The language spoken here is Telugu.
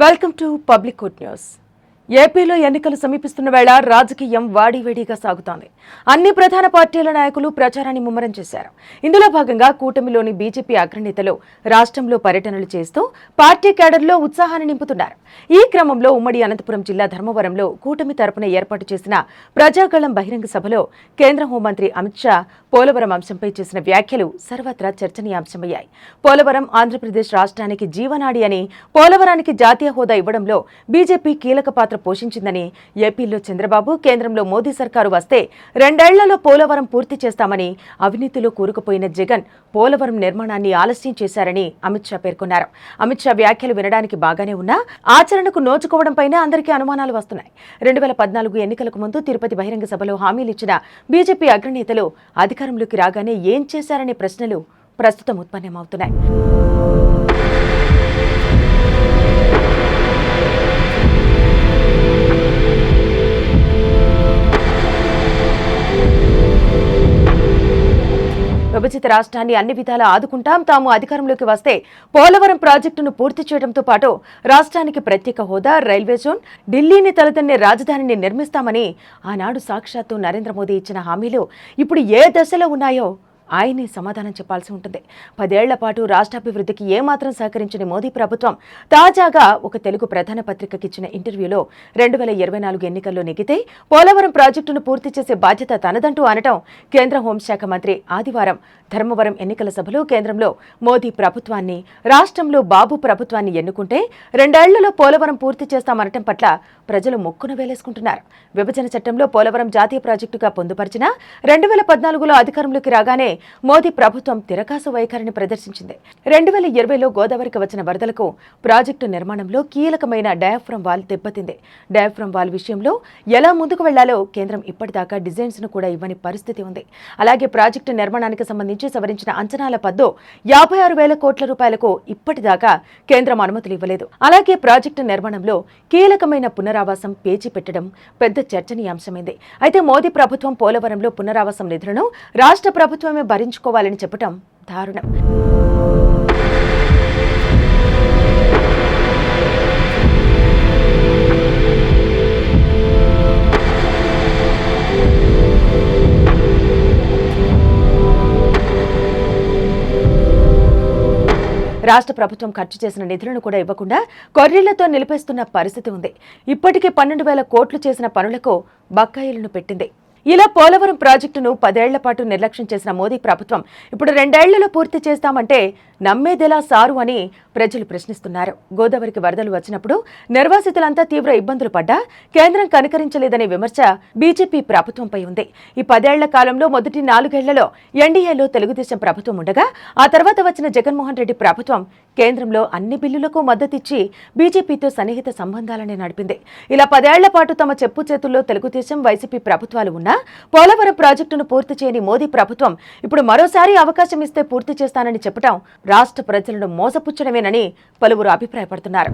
Welcome to public quote news. ఏపీలో ఎన్నికలు సమీపిస్తున్న వేళ రాజకీయం వాడివేడిగా సాగుతోంది. అన్ని ప్రధాన పార్టీల నాయకులు ప్రచారాన్ని ముమ్మరం చేశారు. ఇందులో భాగంగా కూటమిలోని బీజేపీ అగ్రనేతలు రాష్ట్రంలో పర్యటనలు చేస్తూ పార్టీ కేడర్లో ఉత్సాహాన్ని నింపుతున్నారు. ఈ క్రమంలో ఉమ్మడి అనంతపురం జిల్లా ధర్మవరంలో కూటమి తరపున ఏర్పాటు చేసిన ప్రజాగళం బహిరంగ సభలో కేంద్ర హోంమంత్రి అమిత్ షా పోలవరం అంశంపై చేసిన వ్యాఖ్యలు సర్వత్రా చర్చనీయాంశమయ్యాయి. పోలవరం ఆంధ్రప్రదేశ్ రాష్ట్రానికి జీవనాడి అని, పోలవరానికి జాతీయ హోదా ఇవ్వడంలో బీజేపీ కీలక పాత్ర పోషించిందని, ఏపీలో చంద్రబాబు, కేంద్రంలో మోదీ సర్కారు వస్తే 2 ఏళ్లలో పోలవరం పూర్తి చేస్తామని, అవినీతిలో కూరుకుపోయిన జగన్ పోలవరం నిర్మాణాన్ని ఆలస్యం చేశారని అమిత్ షా పేర్కొన్నారు. అమిత్ షా వ్యాఖ్యలు వినడానికి బాగానే ఉన్నా ఆచరణకు నోచుకోవడంపైనే అందరికీ అనుమానాలు వస్తున్నాయి. 2014 ఎన్నికలకు ముందు తిరుపతి బహిరంగ సభలో హామీలిచ్చిన బీజేపీ అగ్రనేతలు అధికారంలోకి రాగానే ఏం చేశారనే ప్రశ్నలు ప్రస్తుతం ఉత్పన్నమవుతున్నాయి. విభజిత రాష్ట్రాన్ని అన్ని విధాలా ఆదుకుంటాం, తాము అధికారంలోకి వస్తే పోలవరం ప్రాజెక్టును పూర్తి చేయడంతో పాటు రాష్ట్రానికి ప్రత్యేక హోదా, రైల్వే జోన్, ఢిల్లీని తలదన్నే రాజధానిని నిర్మిస్తామని ఆనాడు సాక్షాత్తు నరేంద్ర మోదీ ఇచ్చిన హామీలు ఇప్పుడు ఏ దశలో ఉన్నాయో ఆయనే సమాధానం చెప్పాల్సి ఉంటుంది. 10 ఏళ్ల పాటు రాష్ట్రాభివృద్ధికి ఏమాత్రం సహకరించిన మోదీ ప్రభుత్వం తాజాగా ఒక తెలుగు ప్రధాన పత్రికకి ఇచ్చిన ఇంటర్వ్యూలో 2024 ఎన్నికల్లో నెగ్గితే పోలవరం ప్రాజెక్టును పూర్తి చేసే బాధ్యత తనదంటూ అనటం కేంద్ర హోంశాఖ మంత్రి ఆదివారం ధర్మవరం ఎన్నికల సభలో కేంద్రంలో మోదీ ప్రభుత్వాన్ని, రాష్ట్రంలో బాబు ప్రభుత్వాన్ని ఎన్నుకుంటే 2 ఏళ్లలో పోలవరం పూర్తి చేస్తామనటం పట్ల ప్రజలు మొక్కున వేలేసుకుంటున్నారు. విభజన చట్టంలో పోలవరం జాతీయ ప్రాజెక్టుగా పొందుపరిచిన 2014లో అధికారంలోకి రాగానే మోదీ ప్రభుత్వం తిరకాసు వైఖరిని ప్రదర్శించింది. 2020లో గోదావరికి వచ్చిన వరదలకు ప్రాజెక్టు నిర్మాణంలో కీలకమైన డయాఫ్రమ్ వాల్ దెబ్బతింది. డయాఫ్రమ్ వాల్ విషయంలో ఎలా ముందుకు వెళ్లాలో కేంద్రం ఇప్పటిదాకా డిజైన్స్ ను కూడా ఇవ్వని పరిస్థితి ఉంది. అలాగే ప్రాజెక్టు నిర్మాణానికి సంబంధించి సవరించిన అంచనాల పద్దు 56,000 కోట్ల రూపాయలకు ఇప్పటిదాకా కేంద్రం అనుమతులు ఇవ్వలేదు. అలాగే ప్రాజెక్టు నిర్మాణంలో కీలకమైన పునరావాసం పేచీ పెట్టడం పెద్ద చర్చనీయాంశమైంది. అయితే మోదీ ప్రభుత్వం పోలవరంలో పునరావాసం నిధులను రాష్ట్ర ప్రభుత్వమే భరించుకోవాలని చెప్పడం దారుణం. రాష్ట్ర ప్రభుత్వం ఖర్చు చేసిన నిధులను కూడా ఇవ్వకుండా కొర్రీలతో నిలిపేస్తున్న పరిస్థితి ఉంది. ఇప్పటికే 12,000 కోట్లు చేసిన పనులకు బకాయిలను పెట్టింది. ఇలా పోలవరం ప్రాజెక్టును 10 ఏళ్ల పాటు నిర్లక్ష్యం చేసిన మోదీ ప్రభుత్వం ఇప్పుడు 2 ఏళ్లలో పూర్తి చేస్తామంటే నమ్మేదెలా సారు అని ప్రజలు ప్రశ్నిస్తున్నారు. గోదావరికి వరదలు వచ్చినప్పుడు నిర్వాసితులంతా తీవ్ర ఇబ్బందులు పడ్డా కేంద్రం కనికరించలేదనే విమర్శ బీజేపీ ప్రభుత్వంపై ఉంది. ఈ 10 ఏళ్ల కాలంలో మొదటి 4 ఏళ్లలో ఎన్డీఏలో తెలుగుదేశం ప్రభుత్వం ఉండగా ఆ తర్వాత వచ్చిన జగన్మోహన్ రెడ్డి ప్రభుత్వం కేంద్రంలో అన్ని బిల్లులకు మద్దతిచ్చి బీజేపీతో సన్నిహిత సంబంధాలనే నడిపింది. ఇలా 10 ఏళ్ల పాటు తమ చెప్పు చేతుల్లో తెలుగుదేశం, వైసీపీ ప్రభుత్వాలు ఉన్నా పోలవరం ప్రాజెక్టును పూర్తి చేయని మోదీ ప్రభుత్వం ఇప్పుడు మరోసారి అవకాశం ఇస్తే పూర్తి చేస్తానని చెప్పడం రాష్ట్ర ప్రజలను మోసపుచ్చడమేనని పలువురు అభిప్రాయపడుతున్నారు.